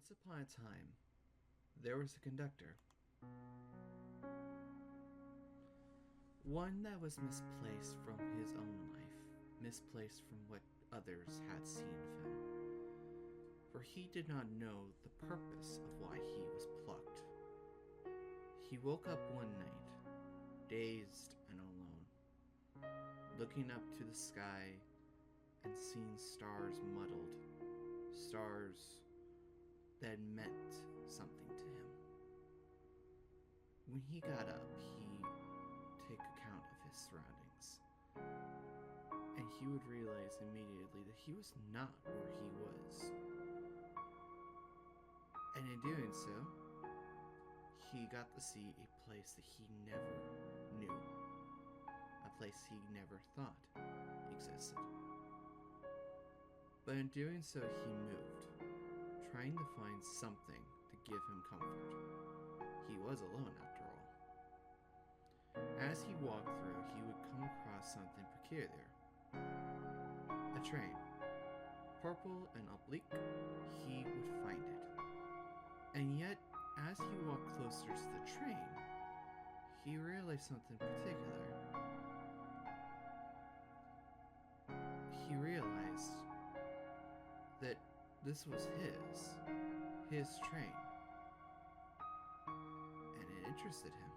Once upon a time, there was a conductor. One that was misplaced from his own life, misplaced from what others had seen of him. For he did not know the purpose of why he was plucked. He woke up one night, dazed and alone, looking up to the sky and seeing stars muddled, stars that meant something to him. When he got up, he took account of his surroundings, and he would realize immediately that he was not where he was. And in doing so, he got to see a place that he never knew, a place he never thought existed. But in doing so, he moved, trying to find something to give him comfort. He was alone after all. As he walked through, he would come across something peculiar. A train. Purple and oblique, he would find it. And yet, as he walked closer to the train, he realized something particular. He realized that this was his train, and it interested him.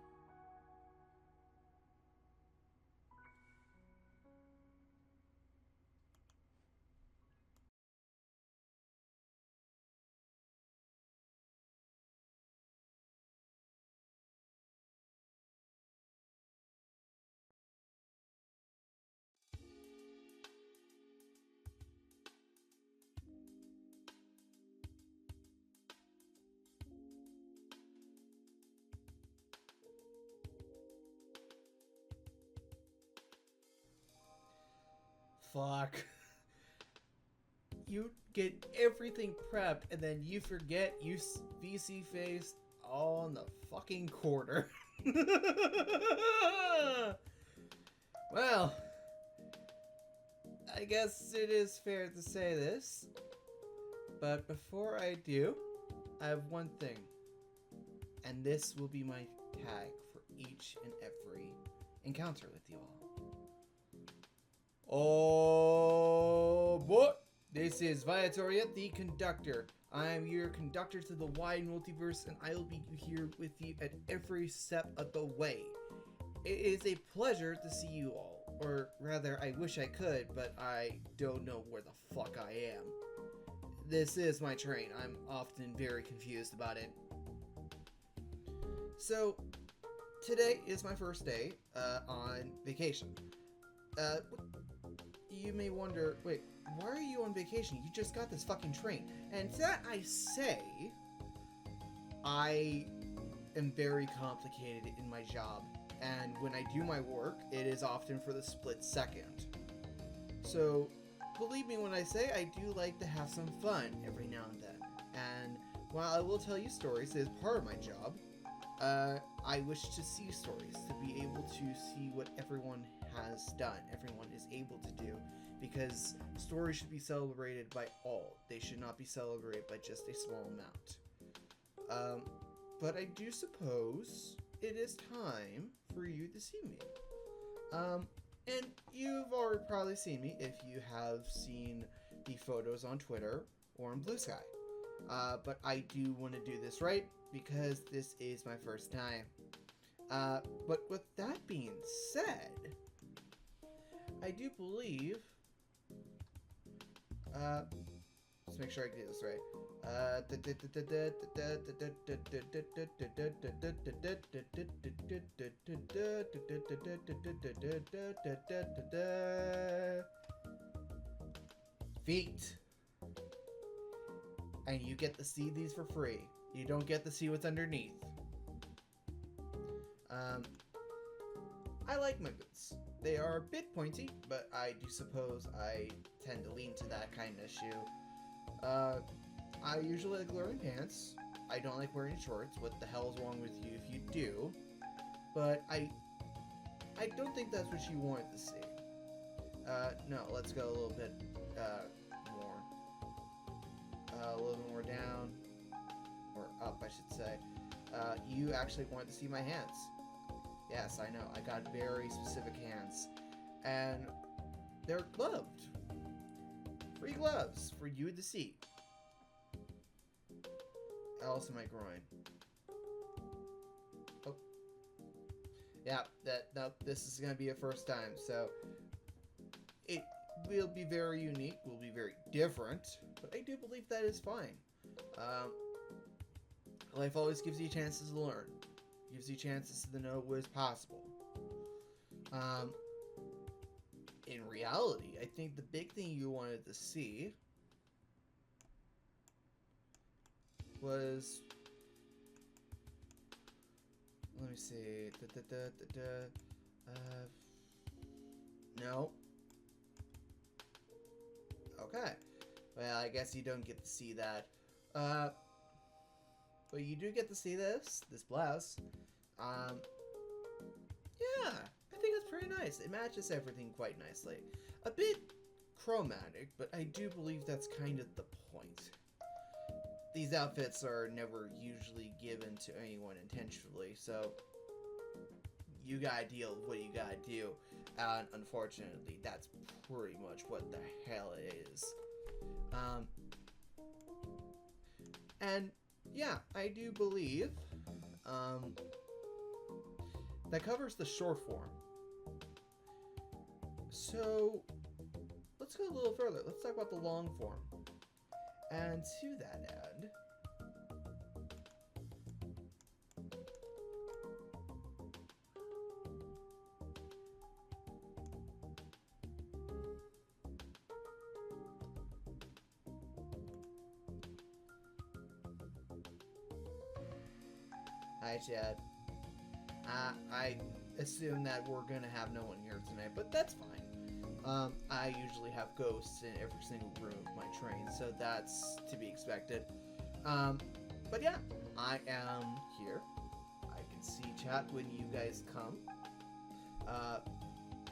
Fuck. You get everything prepped and then you forget you VC faced all in the fucking corner. Well, I guess it is fair to say this, but before I do, I have one thing, and this will be my tag for each and every encounter with you all. Oh boy! This is Viatoria The Conductor. I am your conductor to the wide multiverse, and I will be here with you at every step of the way. It is a pleasure to see you all. Or rather, I wish I could, but I don't know where the fuck I am. This is my train. I'm often very confused about it. So, today is my first day on vacation. You may wonder, wait, why are you on vacation? You just got this fucking train. And to that I say, I am very complicated in my job. And when I do my work, it is often for the split second. So, believe me when I say I do like to have some fun every now and then. And while I will tell you stories, it is part of my job. I wish to see stories, to be able to see what everyone has done, everyone is able to do, because stories should be celebrated by all. They should not be celebrated by just a small amount. But I do suppose it is time for you to see me. And you've already probably seen me if you have seen the photos on Twitter or on Blue Sky. But I do want to do this right, because this is my first time. But with that being said, I do believe, let's make sure I get this right. Feet. And you get to see these for free. You don't get to see what's underneath. I like my boots. They are a bit pointy, but I do suppose I tend to lean to that kind of shoe. I usually like wearing pants. I don't like wearing shorts. What the hell is wrong with you if you do? But I don't think that's what you wanted to see. No, let's go a little bit more. A little bit more down. or up, I should say, you actually wanted to see my hands. Yes, I know. I got very specific hands. And they're gloved. Free gloves for you to see. Also my groin. Oh. Yeah, this is gonna be a first time, so it will be very unique, will be very different, but I do believe that is fine. Life always gives you chances to learn. Gives you chances to know what is possible. In reality, I think the big thing you wanted to see was, let me see, no. Okay. Well, I guess you don't get to see that. But you do get to see this blouse. Yeah, I think it's pretty nice. It matches everything quite nicely. A bit chromatic, but I do believe that's kind of the point. These outfits are never usually given to anyone intentionally, so you gotta deal with what you gotta do. And unfortunately, that's pretty much what the hell it is. And yeah, I do believe that covers the short form. So let's go a little further. Let's talk about the long form. And to that end, hi Chad. I assume that we're gonna have no one here tonight, but that's fine. I usually have ghosts in every single room of my train, so that's to be expected. But yeah, I am here. I can see chat when you guys come.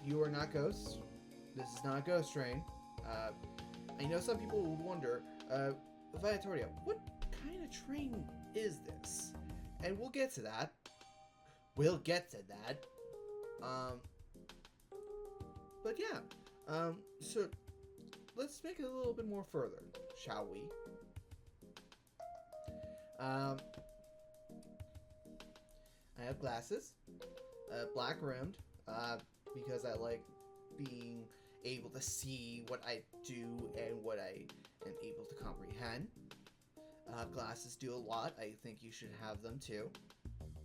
You are not ghosts. This is not a ghost train. I know some people would wonder, Viatoria, what kind of train is this? And we'll get to that. We'll get to that. But yeah. So let's make it a little bit more further, shall we? I have glasses, black rimmed, because I like being able to see what I do and what I am able to comprehend. Glasses do a lot. I think you should have them too.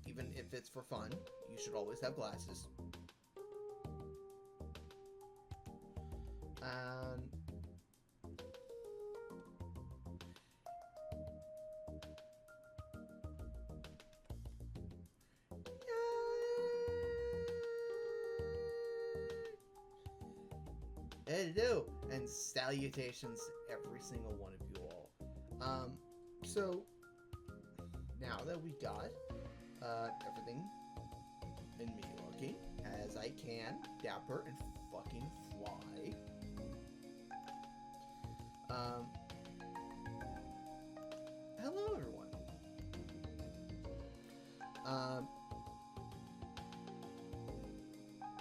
Even if it's for fun, you should always have glasses. Hello and salutations to every single one of you all. So now that we got everything in me looking as I can, dapper and fucking fly. Hello everyone.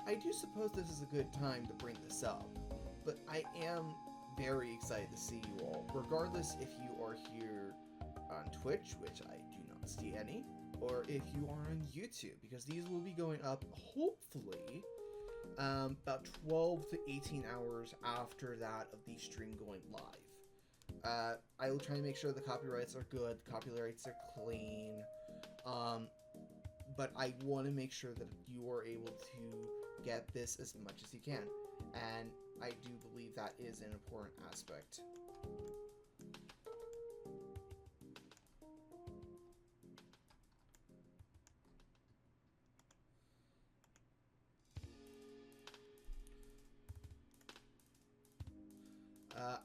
I do suppose this is a good time to bring this up, but I am very excited to see you all, regardless if you are here on Twitch, which I do not see any, or if you are on YouTube, because these will be going up, hopefully, about 12 to 18 hours after that of the stream going live. I will try to make sure the copyrights are good, the copyrights are clean, but I want to make sure that you are able to get this as much as you can, and I do believe that is an important aspect.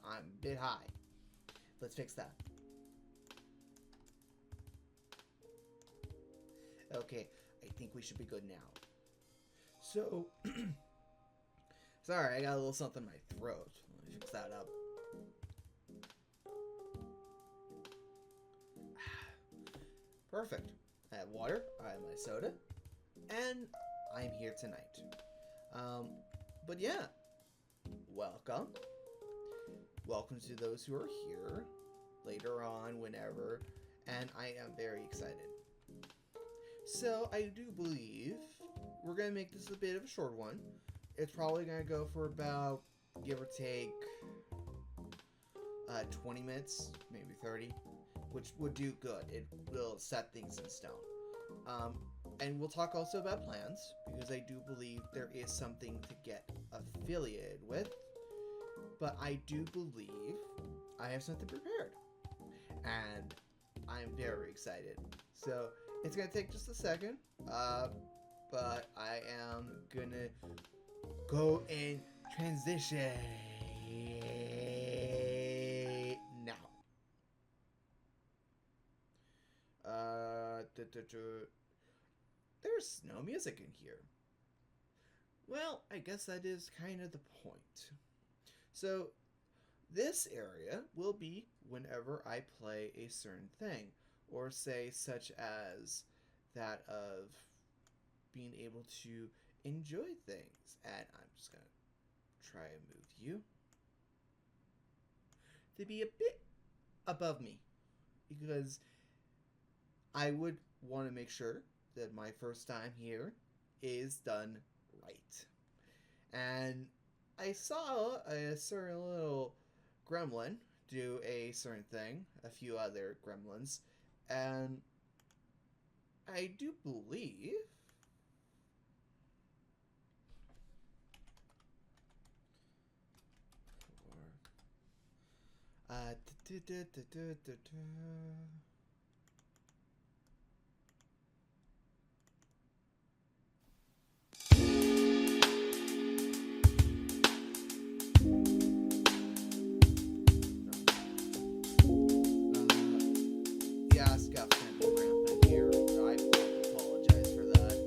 I'm a bit high. Let's fix that. Okay, I think we should be good now. So, sorry, I got a little something in my throat. Let me fix that up. Perfect. I have water, I have my soda, and I'm here tonight. But yeah, welcome. Welcome to those who are here later on, whenever, and I am very excited. So, I do believe we're going to make this a bit of a short one. It's probably going to go for about, give or take, 20 minutes, maybe 30, which would do good. It will set things in stone. And we'll talk also about plans, because I do believe there is something to get affiliated with. But I do believe I have something prepared. And I'm very excited. So, it's going to take just a second. But I am going to go in transition now. There's no music in here. Well, I guess that is kind of the point. So, this area will be whenever I play a certain thing, or say such as that of being able to enjoy things. And I'm just going to try and move you to be a bit above me, because I would want to make sure that my first time here is done right. And I saw a certain little gremlin do a certain thing, a few other gremlins, and I do believe yeah, Scott's gonna be rampant here. I apologize for that.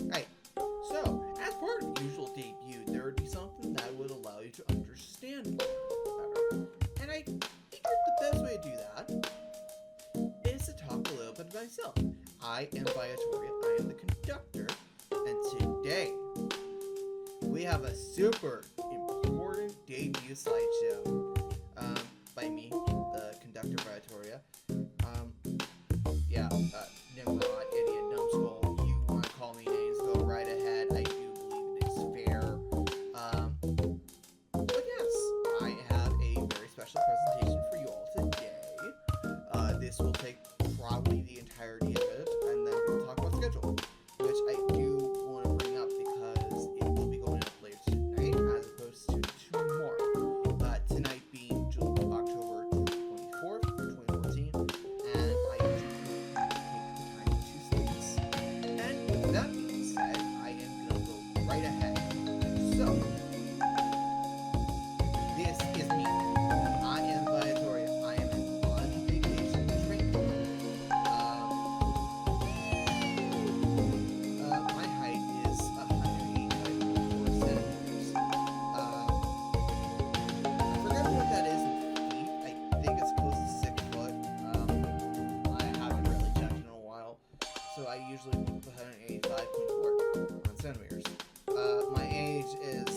Right. So, as part of the usual debut, there would be something that would allow you to understand one another better. And I figured the best way to do that is to talk a little bit about myself. I am Viatoria, I am the conductor, and today we have a super important debut slideshow by me, the conductor Viatoria. Nimrod, idiot, numbskull, you want to call me names, go right ahead. I do believe it is fair. But yes, I have a very special presentation for you all today. This will take probably the entirety of it, and then we'll talk about schedule, which I do want to bring up because it will be going up later tonight as opposed to tomorrow. Tonight being October 24th, 2014, and I do take the time to say this. And with that being said, I am going to go right ahead. So, this is me. I am Viatoria. I am on vacation drinking. My height is 185.4 centimeters. I forgot what that is in feet. I think it's close to 6 foot. I haven't really checked in a while, so I usually put 185.4 on centimeters. My age is,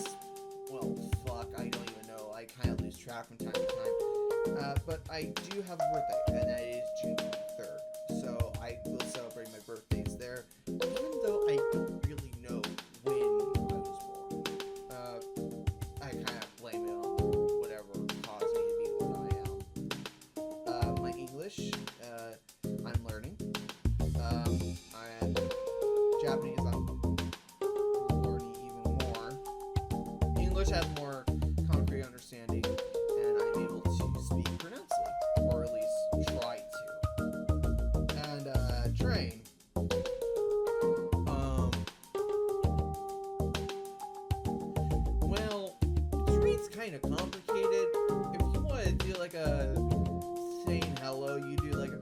well, fuck, I don't even know. I kind of lose track from time to time. But I do have a birthday, and that is June 3rd. So I will celebrate my birthdays there, even though I don't really know when I was born. I kind of blame it on whatever caused me to be what I am. My English, I'm learning. And Japanese, I'm learning even more. English has more concrete understanding, and I'm able to speak pronouncedly, or at least try to. And train. Well, train's kind of complicated. If you want to do like a saying hello, you do like a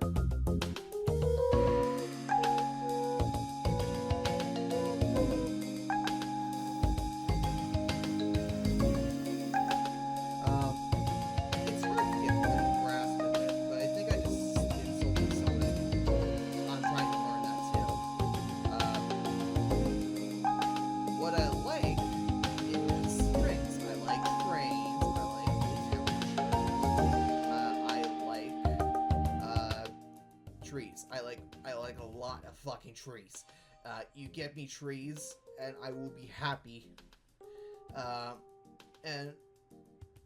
trees. I like a lot of fucking trees. You get me trees, and I will be happy. And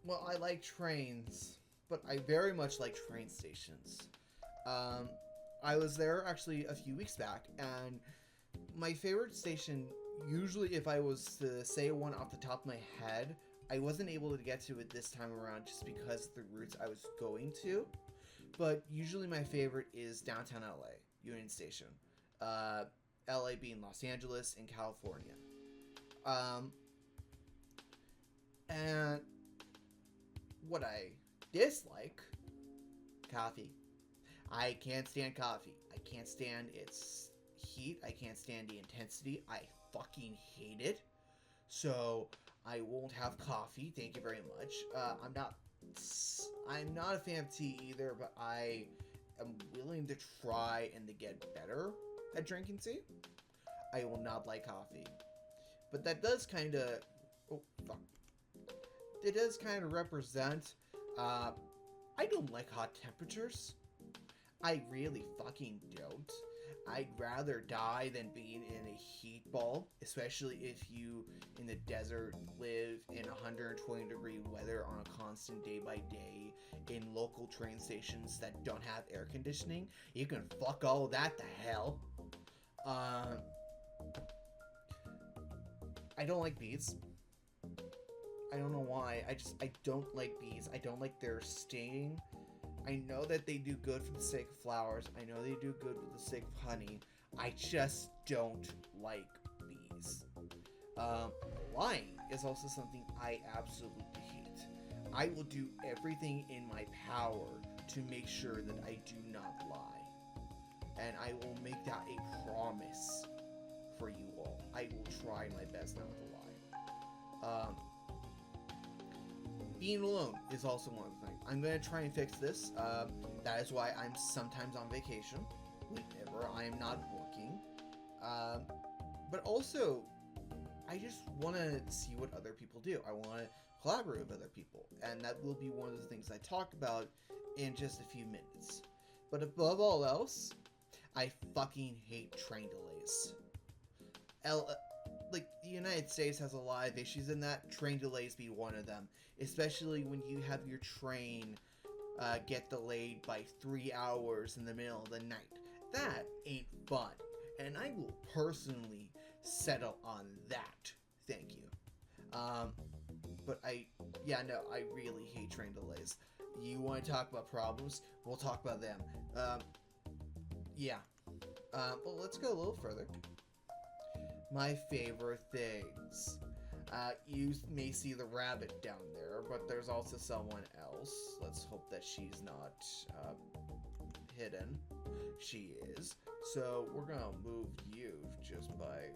well, I like trains, but I very much like train stations. I was there actually a few weeks back, and my favorite station, usually if I was to say one off the top of my head, I wasn't able to get to it this time around just because of the routes I was going to. But usually my favorite is downtown LA, Union Station. LA being Los Angeles and California. And what I dislike, coffee. I can't stand coffee. I can't stand its heat. I can't stand the intensity. I fucking hate it. So I won't have coffee. Thank you very much. I'm not a fan of tea either, but I am willing to try and to get better at drinking tea. I will not like coffee. But that does kind of... Oh, fuck. It does kind of represent... I don't like hot temperatures. I really fucking don't. I'd rather die than being in a heat ball, especially if you, in the desert, live in 120 degree weather on a constant day by day, in local train stations that don't have air conditioning. You can fuck all of that to hell. I don't like bees. I don't know why. I don't like bees. I don't like their sting. I know that they do good for the sake of flowers. I know they do good for the sake of honey. I just don't like bees. Lying is also something I absolutely hate. I will do everything in my power to make sure that I do not lie. And I will make that a promise for you all. I will try my best not to lie. Being alone is also one thing. I'm going to try and fix this. That is why I'm sometimes on vacation, whenever I am not working. But also, I just want to see what other people do. I want to collaborate with other people. And that will be one of the things I talk about in just a few minutes. But above all else, I fucking hate train delays. Like, the United States has a lot of issues in that. Train delays be one of them. Especially when you have your train get delayed by 3 hours in the middle of the night. That ain't fun. And I will personally settle on that. Thank you. But I really hate train delays. You want to talk about problems? We'll talk about them. Yeah. Well, let's go a little further. My favorite things. You may see the rabbit down there, but there's also someone else. Let's hope that she's not hidden. She is. So we're gonna move you just by...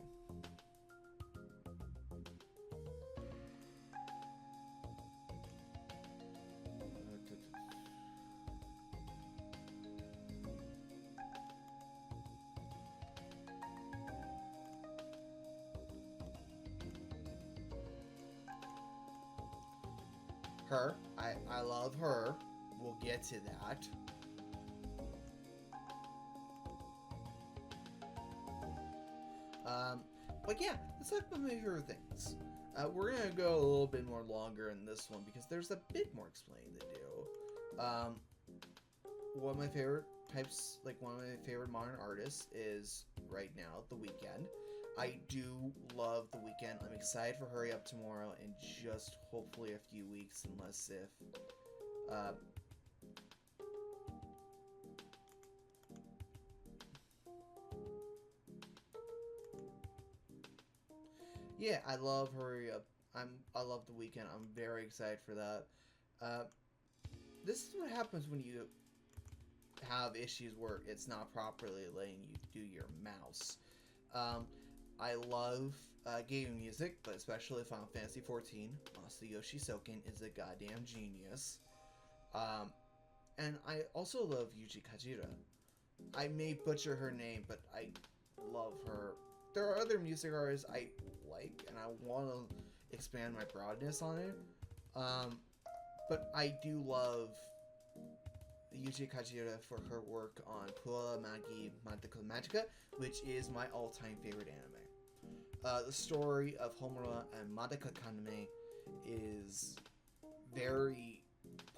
her. I love her. We'll get to that. But yeah, let's talk about my favorite things. We're gonna go a little bit more longer in this one because there's a bit more explaining to do. One of my favorite types, like one of my favorite modern artists is right now The Weeknd. I do love The Weeknd. I'm excited for Hurry Up Tomorrow in just hopefully a few weeks, unless if yeah, I love Hurry Up. I love The Weeknd. I'm very excited for that. This is what happens when you have issues where it's not properly letting you do your mouse. I love gaming music, but especially Final Fantasy XIV. Masayoshi Soken is a goddamn genius. And I also love Yuji Kajira. I may butcher her name, but I love her. There are other music artists I like, and I want to expand my broadness on it. But I do love Yuji Kajira for her work on Puella Magi Magica, which is my all-time favorite anime. The story of Homura and Madoka Kaname is very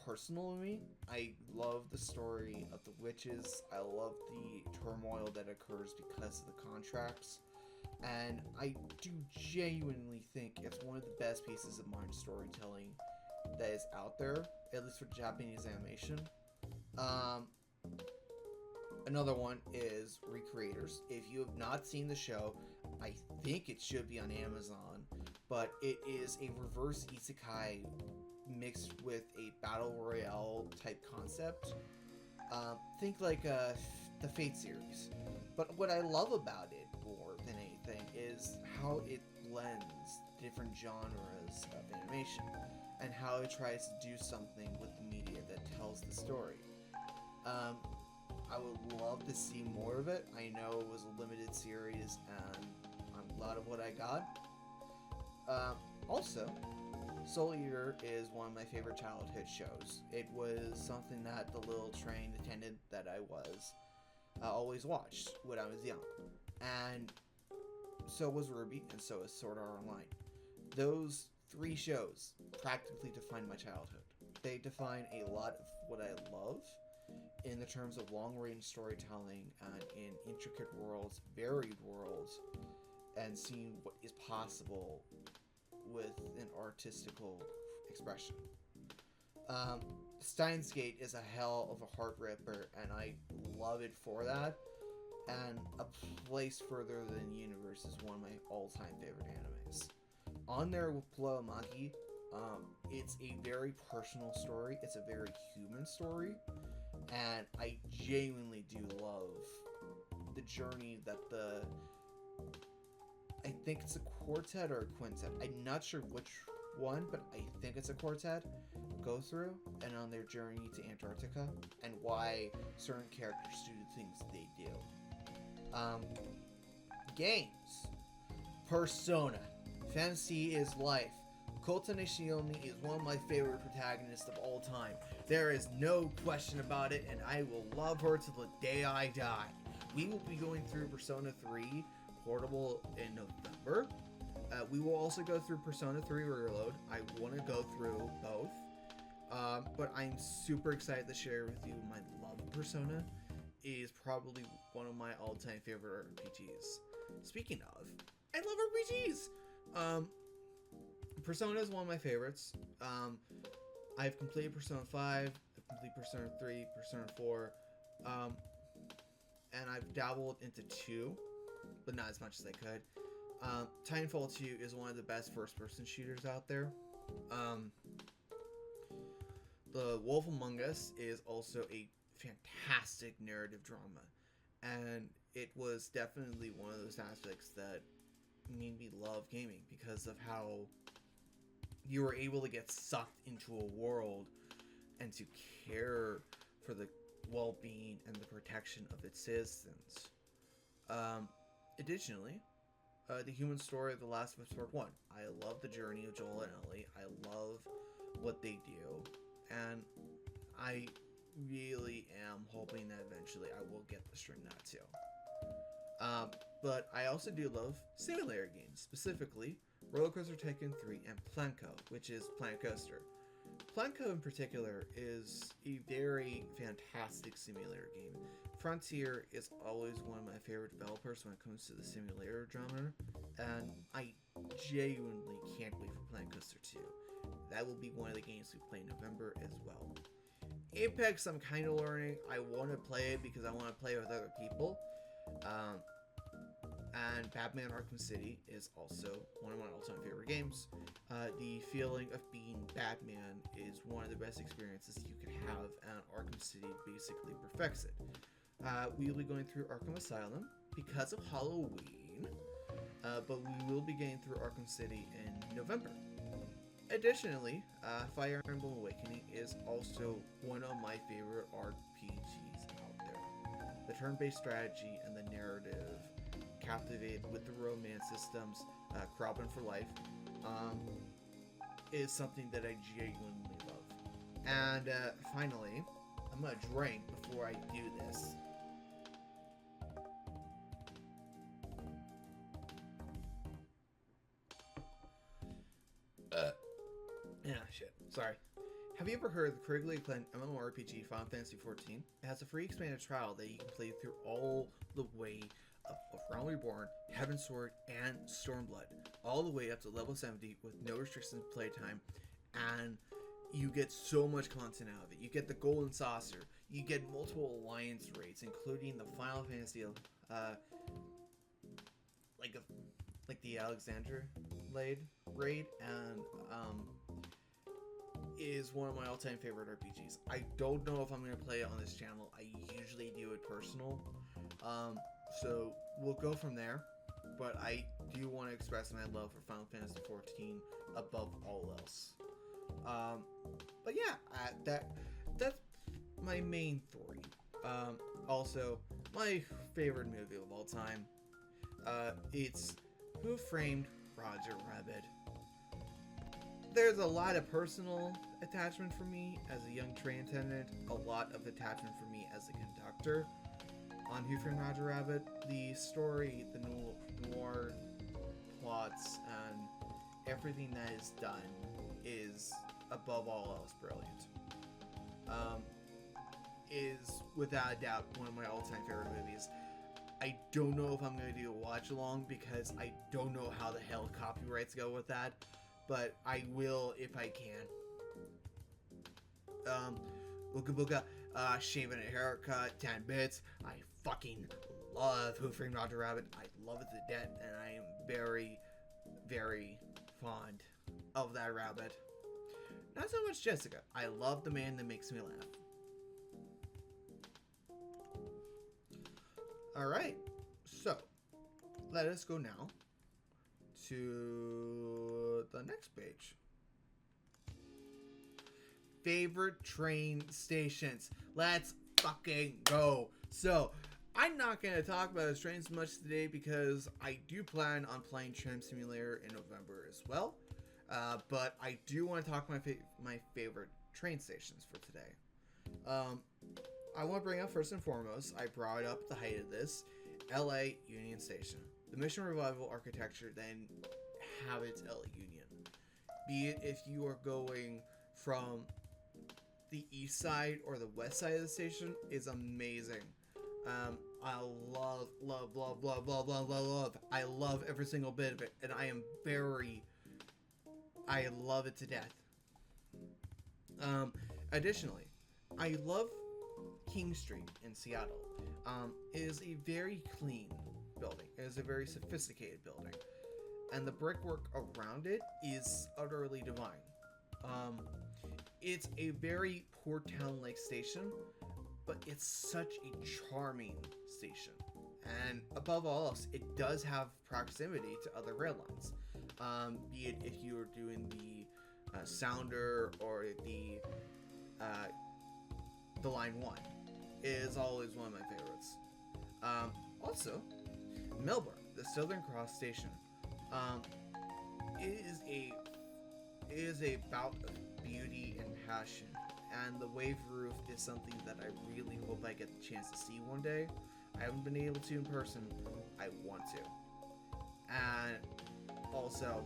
personal to me. I love the story of the witches. I love the turmoil that occurs because of the contracts. And I do genuinely think it's one of the best pieces of modern storytelling that is out there, at least for Japanese animation. Another one is Recreators. If you have not seen the show, I think it should be on Amazon, but it is a reverse isekai mixed with a battle royale type concept. Think like the Fate series. But what I love about it more than anything is how it blends different genres of animation and how it tries to do something with the media that tells the story. I would love to see more of it. I know it was a limited series, and I'm glad of what I got. Also, Soul Eater is one of my favorite childhood shows. It was something that the little train attendant that I was always watched when I was young. And so was Ruby, and so is Sword Art Online. Those three shows practically defined my childhood. They define a lot of what I love in the terms of long-range storytelling and in intricate worlds, varied worlds, and seeing what is possible with an artistical expression. Steins Gate is a hell of a heart ripper, and I love it for that. And A Place Further Than the Universe is one of my all-time favorite animes. On there with Puella Magi, it's a very personal story. It's a very human story, and I genuinely do love the journey that I think it's a quartet or a quintet. I'm not sure which one, but I think it's a quartet, go through, and on their journey to Antarctica, and why certain characters do the things they do. Games. Persona. Fantasy is life. Kota Nishiomi is one of my favorite protagonists of all time. There is no question about it, and I will love her till the day I die. We will be going through Persona 3 Portable in November. We will also go through Persona 3 Reload. I want to go through both. But I'm super excited to share with you my love of Persona. It is probably one of my all-time favorite RPGs. Speaking of, I love RPGs! Persona is one of my favorites. I've completed Persona 5, I've completed Persona 3, Persona 4, and I've dabbled into 2, but not as much as I could. Titanfall 2 is one of the best first-person shooters out there. The Wolf Among Us is also a fantastic narrative drama, and it was definitely one of those aspects that made me love gaming because of how you were able to get sucked into a world and to care for the well-being and the protection of its citizens. Additionally, the human story of The Last of Us Part 1. I love the journey of Joel and Ellie. I love what they do, and I really am hoping that eventually I will get the string that too. But I also do love simulator games, specifically Roller Coaster Tycoon 3 and Planco, which is Planet Coaster. Planco in particular is a very fantastic simulator game. Frontier is always one of my favorite developers when it comes to the simulator genre, and I genuinely can't wait for Planet Coaster 2. That will be one of the games we play in November as well. Apex, I'm kind of learning. I want to play it because I want to play with other people. And Batman Arkham City is also one of my all-time favorite games. The feeling of being Batman is one of the best experiences you could have, and Arkham City basically perfects it. We will be going through Arkham Asylum because of Halloween, but we will be getting through Arkham City in November. Additionally, Fire Emblem Awakening is also one of my favorite RPGs out there. The turn-based strategy and the narrative, captivated with the romance systems, Cropping for Life, is something that I genuinely love. And finally, I'm gonna drink before I do this. Yeah, shit. Sorry. Have you ever heard of the critically acclaimed MMORPG Final Fantasy XIV? It has a free expanded trial that you can play through all the way of Realm Reborn, Heaven's Sword, and Stormblood, all the way up to level 70 with no restrictions playtime, and you get so much content out of it. You get the Golden Saucer, you get multiple alliance raids, including the Final Fantasy, like the Alexandra raid, and is one of my all-time favorite RPGs. I don't know if I'm going to play it on this channel. I usually do it personal. So we'll go from there. But I do want to express my love for Final Fantasy XIV above all else. But yeah, that's my main three. Also, my favorite movie of all time. It's Who Framed Roger Rabbit. There's a lot of personal attachment for me as a young train attendant, a lot of attachment for me as a conductor on Who Framed Roger Rabbit. The story, the noir plots, and everything that is done is, above all else, brilliant. Is, without a doubt, one of my all-time favorite movies. I don't know if I'm going to do a watch-along because I don't know how the hell copyrights go with that. But I will if I can. Ooga Booga, shaving a haircut, 10 bits. I fucking love Who Framed Roger Rabbit. I love it to death, and I am very, very fond of that rabbit. Not so much Jessica. I love the man that makes me laugh. Alright, so let us go now to the next page. Favorite train stations. Let's fucking go. So, I'm not going to talk about this trains much today because I do plan on playing Train Simulator in November as well. But I do want to talk about my favorite train stations for today. I want to bring up first and foremost, I brought up at the height of this, LA Union Station. The Mission Revival architecture then habits LA Union. Be it if you are going from the east side or the west side of the station, is amazing. I love. I love every single bit of it, and I love it to death. Additionally, I love King Street in Seattle. It is a very clean building. It is a very sophisticated building, and the brickwork around it is utterly divine. It's a very poor town-like station, but it's such a charming station. And above all else, it does have proximity to other rail lines. Be it if you are doing the Sounder or the Line 1. It is always one of my favorites. Also, Melbourne, the Southern Cross Station. It is a bout of beauty and passion, and the wave roof is something that I really hope I get the chance to see one day. I haven't been able to in person. I want to. And also,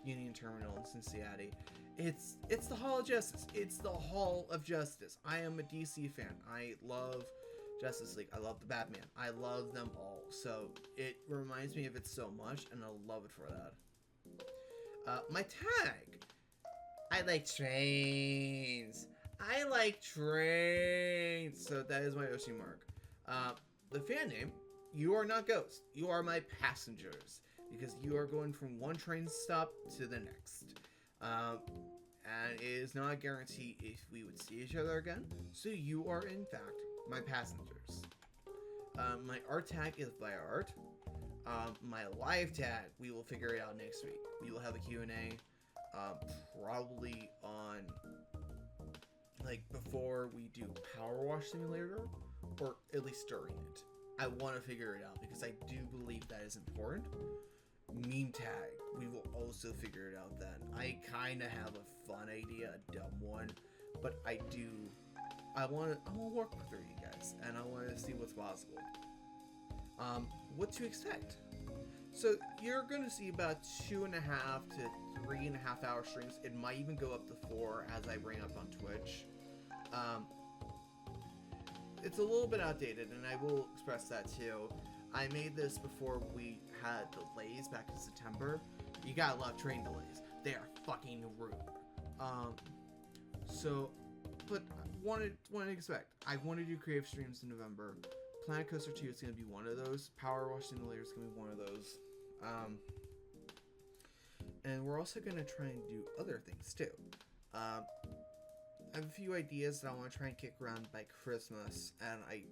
Union Terminal in Cincinnati. It's the Hall of Justice. It's the Hall of Justice. I am a DC fan. I love Justice League. I love the Batman. I love them all. So it reminds me of it so much, and I love it for that. My tag. I like trains. I like trains. So that is my OC mark. The fan name. You are not ghosts. You are my passengers. Because you are going from one train stop to the next. And it is not a guarantee if we would see each other again. So you are, in fact, my passengers. My art tag is VRoid. My live tag, we will figure it out next week. We will have a Q&A, probably on, like, before we do Power Wash Simulator, or at least during it. I want to figure it out, because I do believe that is important. Meme tag, we will also figure it out then. I kind of have a fun idea, a dumb one, but I do I want to work with you guys, and I want to see what's possible. What to expect? So you're going to see about 2.5 to 3.5 hour streams. It might even go up to 4 as I bring up on Twitch. It's a little bit outdated, and I will express that too. I made this before we had delays back in September. You gotta love train delays. They are fucking rude. But what to expect? I want to do creative streams in November. Planet Coaster 2 is going to be one of those. Power Wash Simulator is going to be one of those. And we're also going to try and do other things too. I have a few ideas that I want to try and kick around by Christmas, and I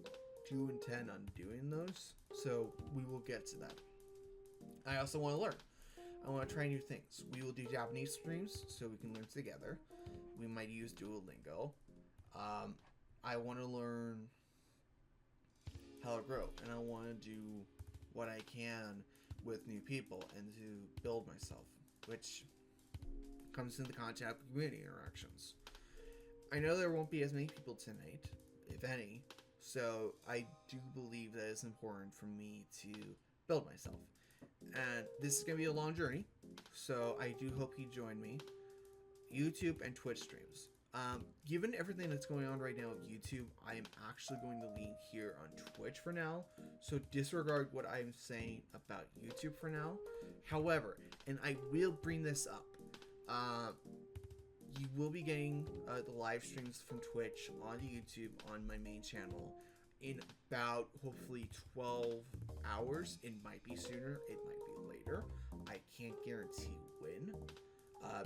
do intend on doing those, so we will get to that. I also want to learn. I want to try new things. We will do Japanese streams so we can learn together. We might use Duolingo. I want to learn how to grow, and I want to do what I can with new people and to build myself, which comes into the concept of community interactions. I know there won't be as many people tonight, if any, so I do believe that it's important for me to build myself. And this is going to be a long journey, so I do hope you join me. YouTube and Twitch streams. Given everything that's going on right now with YouTube, I am actually going to lean here on Twitch for now, so disregard what I'm saying about YouTube for now. However, and I will bring this up, you will be getting the live streams from Twitch on YouTube on my main channel in about, hopefully, 12 hours. It might be sooner, it might be later. I can't guarantee when.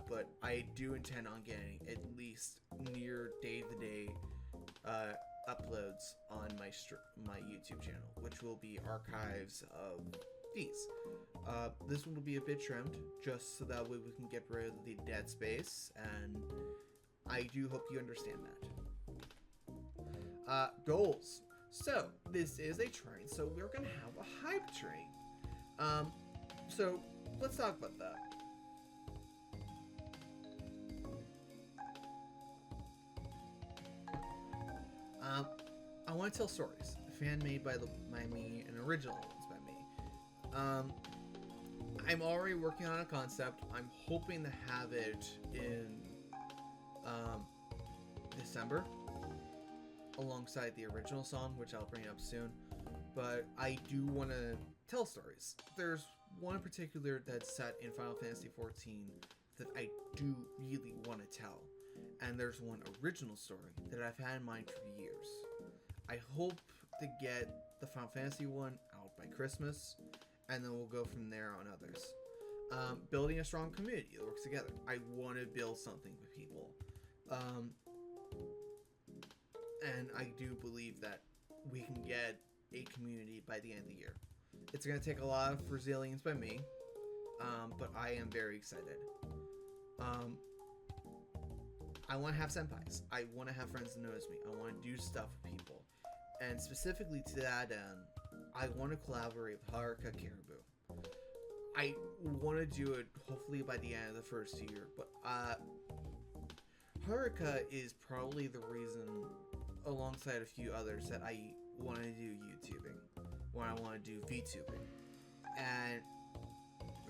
But I do intend on getting at least near day-to-day uploads on my YouTube channel, which will be archives of these. This one will be a bit trimmed, just so that way we can get rid of the dead space, and I do hope you understand that. Goals. So, this is a train, so we're going to have a hype train. So, let's talk about that. I want to tell stories, fan-made by me and original ones by me. I'm already working on a concept. I'm hoping to have it in December, alongside the original song, which I'll bring up soon. But I do want to tell stories. There's one in particular that's set in Final Fantasy XIV that I do really want to tell. And there's one original story that I've had in mind for years. I hope to get the Final Fantasy one out by Christmas, and then we'll go from there on others. Building a strong community that works together. I want to build something with people. And I do believe that we can get a community by the end of the year. It's going to take a lot of resilience by me, but I am very excited. I want to have senpais. I want to have friends that notice me. I want to do stuff with people. And specifically to that end, I want to collaborate with Haruka Caribou. I want to do it hopefully by the end of the first year, but Haruka is probably the reason, alongside a few others, that I want to do YouTubing, when I want to do VTubing. And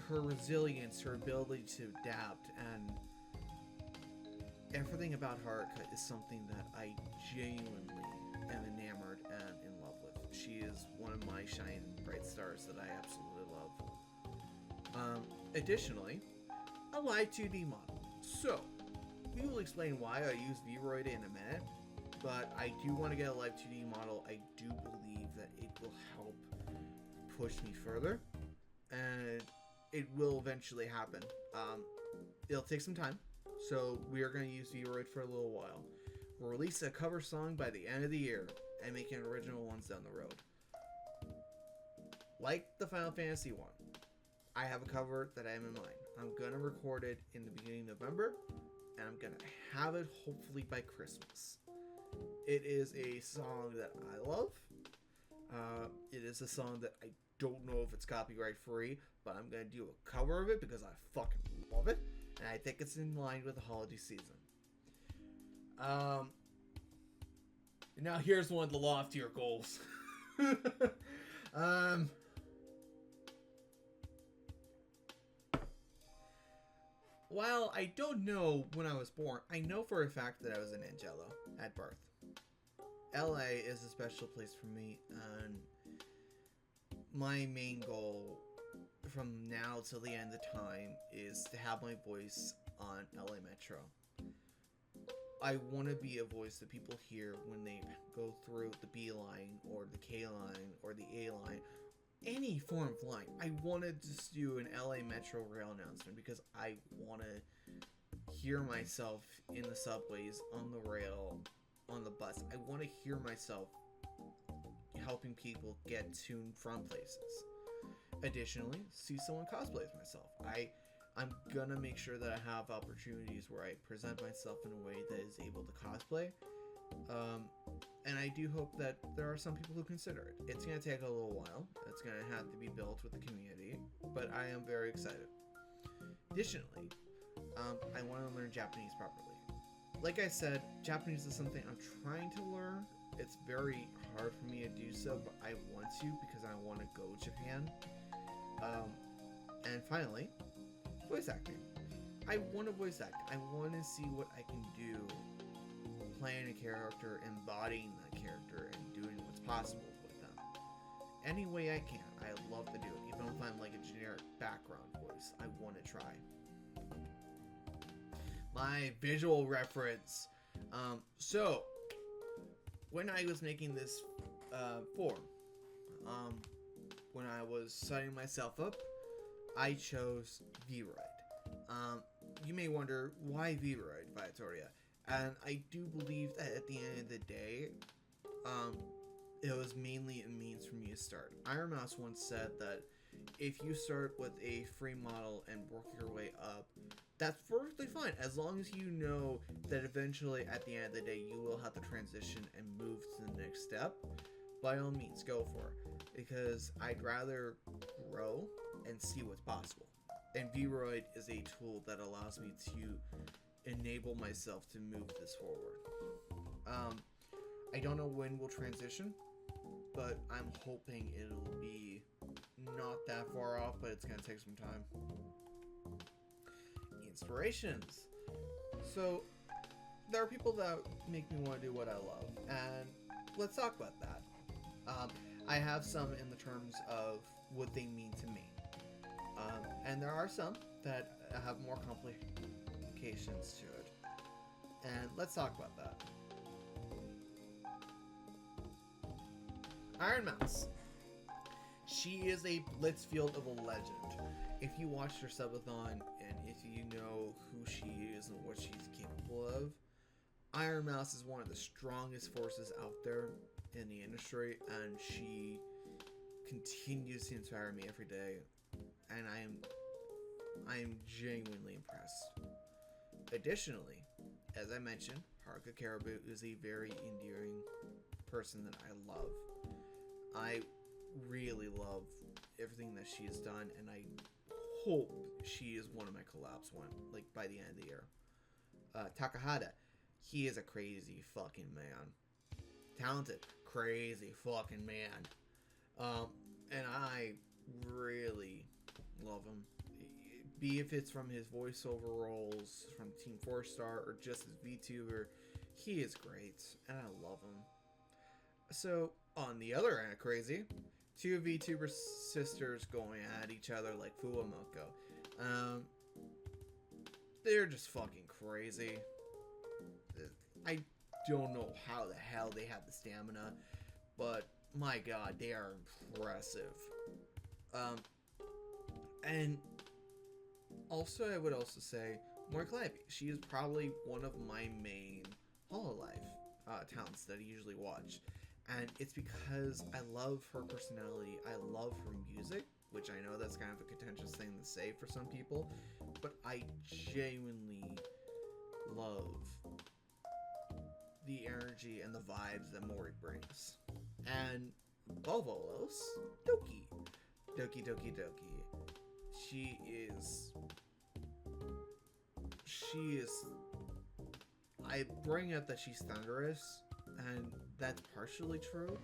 her resilience, her ability to adapt, and everything about Haruka is something that I genuinely am enamored and in love with. She is one of my shining bright stars that I absolutely love. Additionally, a live 2D model. So, we will explain why I use VRoid in a minute, but I do want to get a live 2D model. I do believe that it will help push me further, and it will eventually happen. It'll take some time, so we are going to use VRoid for a little while. We'll release a cover song by the end of the year, and making original ones down the road. Like the Final Fantasy one, I have a cover that I have in mind. I'm going to record it in the beginning of November, and I'm going to have it hopefully by Christmas. It is a song that I love. It is a song that I don't know if it's copyright free, but I'm going to do a cover of it because I fucking love it, and I think it's in line with the holiday season. Now here's one of the loftier goals. While I don't know when I was born, I know for a fact that I was an Angelo at birth. LA is a special place for me, and my main goal from now till the end of time is to have my voice on LA Metro. I want to be a voice that people hear when they go through the B line or the K line or the A line, any form of line. I want to just do an LA Metro rail announcement because I want to hear myself in the subways, on the rail, on the bus. I want to hear myself helping people get to and from places. Additionally, see someone cosplay as myself. I'm gonna make sure that I have opportunities where I present myself in a way that is able to cosplay. And I do hope that there are some people who consider it. It's gonna take a little while. It's gonna have to be built with the community, but I am very excited. Additionally, I want to learn Japanese properly. Like I said, Japanese is something I'm trying to learn. It's very hard for me to do so, but I want to because I want to go to Japan. And finally, voice acting. I want to voice act. I want to see what I can do playing a character, embodying that character, and doing what's possible with them. Any way I can. I love to do it. Even if I'm like a generic background voice, I want to try. My visual reference. So, when I was making this form, when I was setting myself up, I chose VRoid. You may wonder, why VRoid, Viatoria? And I do believe that at the end of the day, it was mainly a means for me to start. Iron Mouse once said that if you start with a free model and work your way up, that's perfectly fine, as long as you know that eventually at the end of the day you will have to transition and move to the next step. By all means, go for it, because I'd rather grow and see what's possible. And VRoid is a tool that allows me to enable myself to move this forward. I don't know when we'll transition, but I'm hoping it'll be not that far off, but it's going to take some time. Inspirations. So, there are people that make me want to do what I love, and let's talk about that. I have some in the terms of what they mean to me. And there are some that have more complications to it. And let's talk about that. Iron Mouse. She is a Blitzfield of a legend. If you watched her subathon and if you know who she is and what she's capable of, Iron Mouse is one of the strongest forces out there in the industry, and she continues to inspire me every day, and I am genuinely impressed. Additionally, as I mentioned, Haruka Caribou is a very endearing person that I love. I really love everything that she has done, and I hope she is one of my collabs by the end of the year. Takahata, he is a crazy fucking man. Talented, crazy fucking man. And I really love him. Be if it's from his voiceover roles, from Team 4-Star, or just as VTuber, he is great, and I love him. So, on the other end of crazy, two VTuber sisters going at each other like Fuwamoko. They're just fucking crazy. I don't know how the hell they have the stamina, but my god, they are impressive. And also, I would also say Morklabi. She is probably one of my main Hololive talents that I usually watch. And it's because I love her personality, I love her music, which I know that's kind of a contentious thing to say for some people, but I genuinely love the energy and the vibes that Mori brings. And Volvolos, Doki. She is... I bring up that she's thunderous, and that's partially true,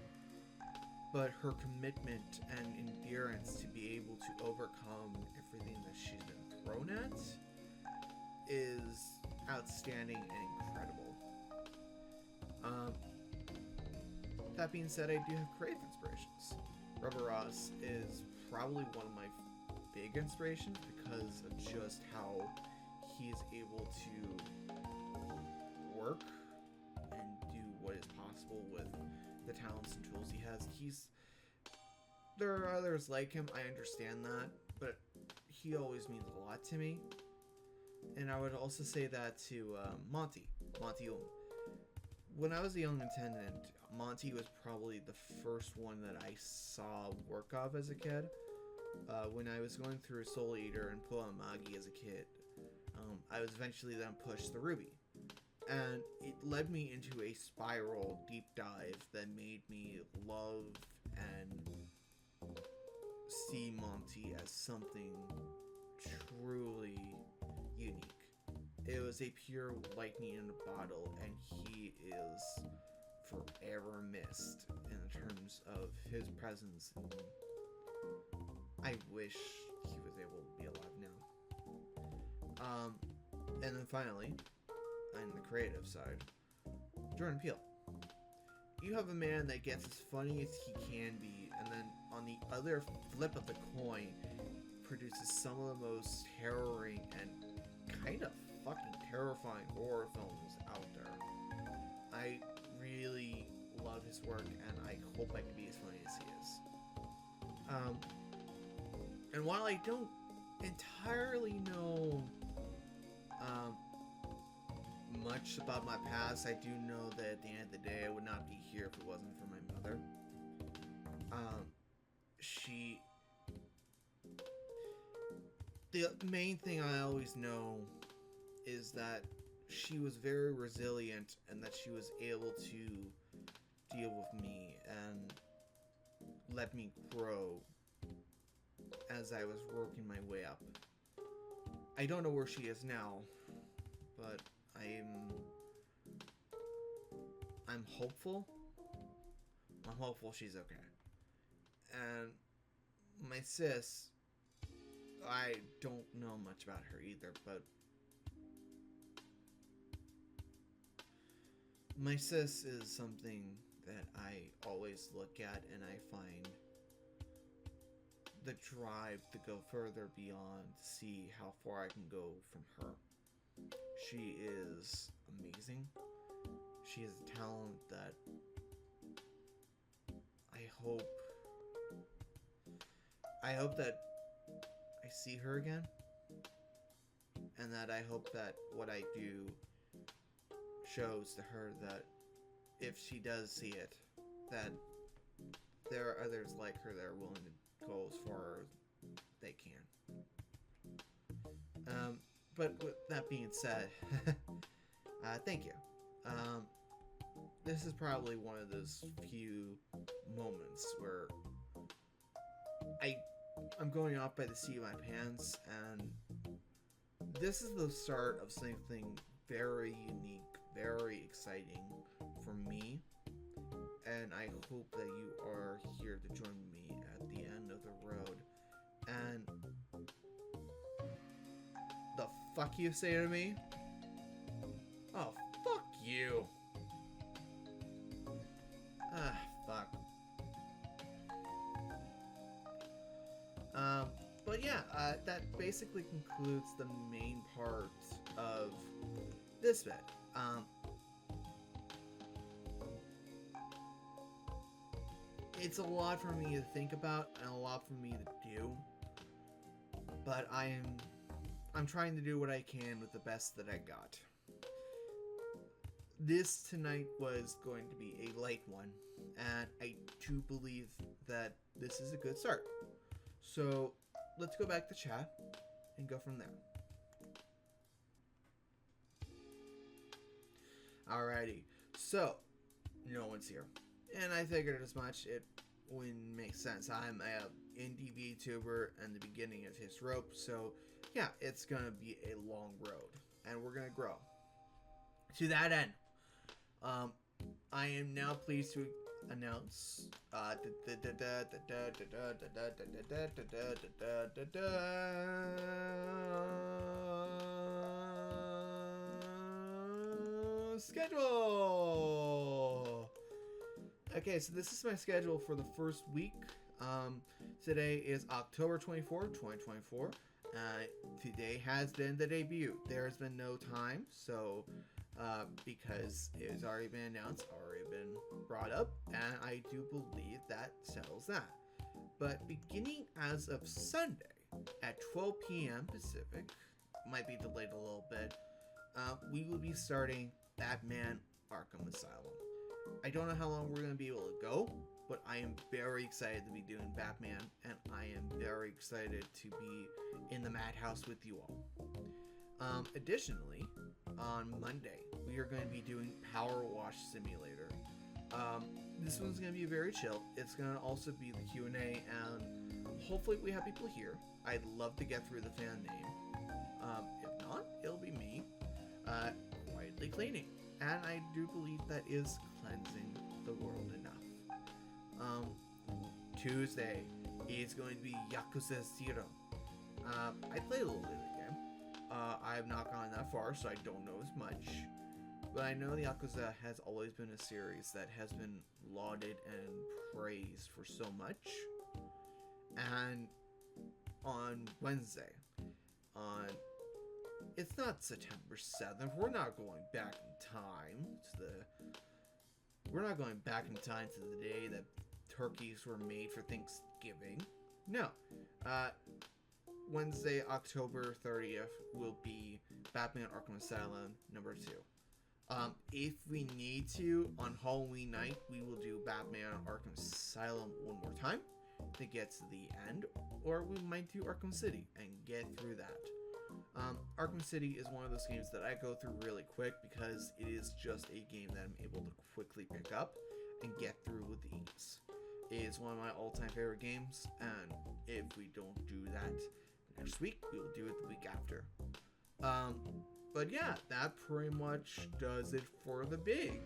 but her commitment and endurance to be able to overcome everything that she's been thrown at is outstanding and incredible. That being said, I do have creative inspirations. Rubber Ross is probably one of my big inspirations because of just how he is able to work and do what is possible with the talents and tools he has. There are others like him, I understand that, but he always means a lot to me. And I would also say that to Monty Ulm. When I was a young attendant, Monty was probably the first one that I saw work of as a kid. When I was going through Soul Eater and Puamagi as a kid, I was eventually then pushed to Ruby. And it led me into a spiral deep dive that made me love and see Monty as something truly unique. It was a pure lightning in a bottle, and he is forever missed in terms of his presence. And I wish he was able to be alive now. And then finally, on the creative side, Jordan Peele. You have a man that gets as funny as he can be, and then on the other flip of the coin, produces some of the most harrowing and kind of fucking terrifying horror films out there. I really love his work, and I hope I can be as funny as he is. And while I don't entirely know much about my past, I do know that at the end of the day, I would not be here if it wasn't for my mother. The main thing I always know is that she was very resilient and that she was able to deal with me and let me grow as I was working my way up. I don't know where she is now, but I'm hopeful. I'm hopeful she's okay. And my sis, I don't know much about her either, but my sis is something that I always look at, and I find the drive to go further beyond, to see how far I can go from her. She is amazing. She has a talent that I hope that I see her again, and that I hope that what I do shows to her that if she does see it, that there are others like her that are willing to go as far as they can. But with that being said, thank you. This is probably one of those few moments where I'm going off by the seat of my pants, and this is the start of something very unique, very exciting for me, and I hope that you are here to join me at the end of the road. And the fuck you say to me? Oh, fuck you. Fuck. But yeah, that basically concludes the main part of this bit. It's a lot for me to think about and a lot for me to do, but I'm trying to do what I can with the best that I got. This tonight was going to be a light one, and I do believe that this is a good start. So let's go back to chat and go from there. Alrighty, so no one's here, and I figured as much. It wouldn't make sense. I'm a indie VTuber and the beginning of his rope, so yeah, it's gonna be a long road, and we're gonna grow. To that end, I am now pleased to announce schedule. Okay, so this is my schedule for the first week. Today is October 24th, 2024. Today has been the debut. There's been no time, so because it has already been announced, already been brought up, and I do believe that settles that. But beginning as of Sunday at 12 p.m. Pacific, might be delayed a little bit, we will be starting Batman Arkham Asylum. I don't know how long we're going to be able to go, but I am very excited to be doing Batman, and I am very excited to be in the madhouse with you all. Additionally, on Monday, we are going to be doing Power Wash Simulator. This one's going to be very chill. It's going to also be the Q&A, and hopefully we have people here. I'd love to get through the fan name. If not, it'll be me quietly cleaning. And I do believe that is cleansing the world enough. Tuesday is going to be Yakuza 0. I played a little bit of the game. I have not gone that far, so I don't know as much. But I know the Yakuza has always been a series that has been lauded and praised for so much. And on Wednesday, it's not September 7th. We're not going back in time to the day that turkeys were made for Thanksgiving. No. Wednesday, October 30th will be Batman Arkham Asylum number 2. If we need to, on Halloween night, we will do Batman Arkham Asylum one more time to get to the end, or we might do Arkham City and get through that. Arkham City is one of those games that I go through really quick because it is just a game that I'm able to quickly pick up and get through with ease. It is one of my all-time favorite games, and if we don't do that next week, we will do it the week after. But yeah, that pretty much does it for the big.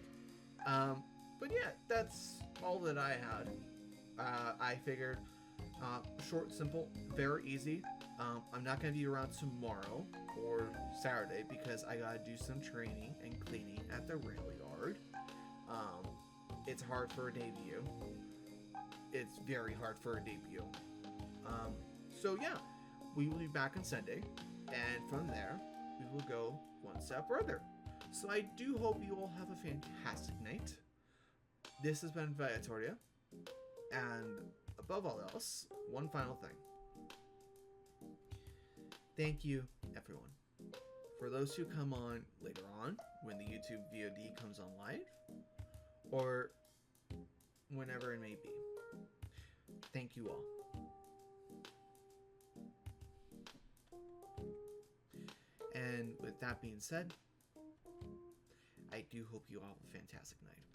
But yeah, that's all that I had. I figured short, simple, very easy. I'm not going to be around tomorrow or Saturday because I got to do some training and cleaning at the rail yard. It's hard for a debut. It's very hard for a debut. So yeah, we will be back on Sunday, and from there, we will go one step further. So I do hope you all have a fantastic night. This has been Viatoria, and above all else, one final thing. Thank you, everyone. For those who come on later on, when the YouTube VOD comes on live, or whenever it may be. Thank you all. And with that being said, I do hope you all have a fantastic night.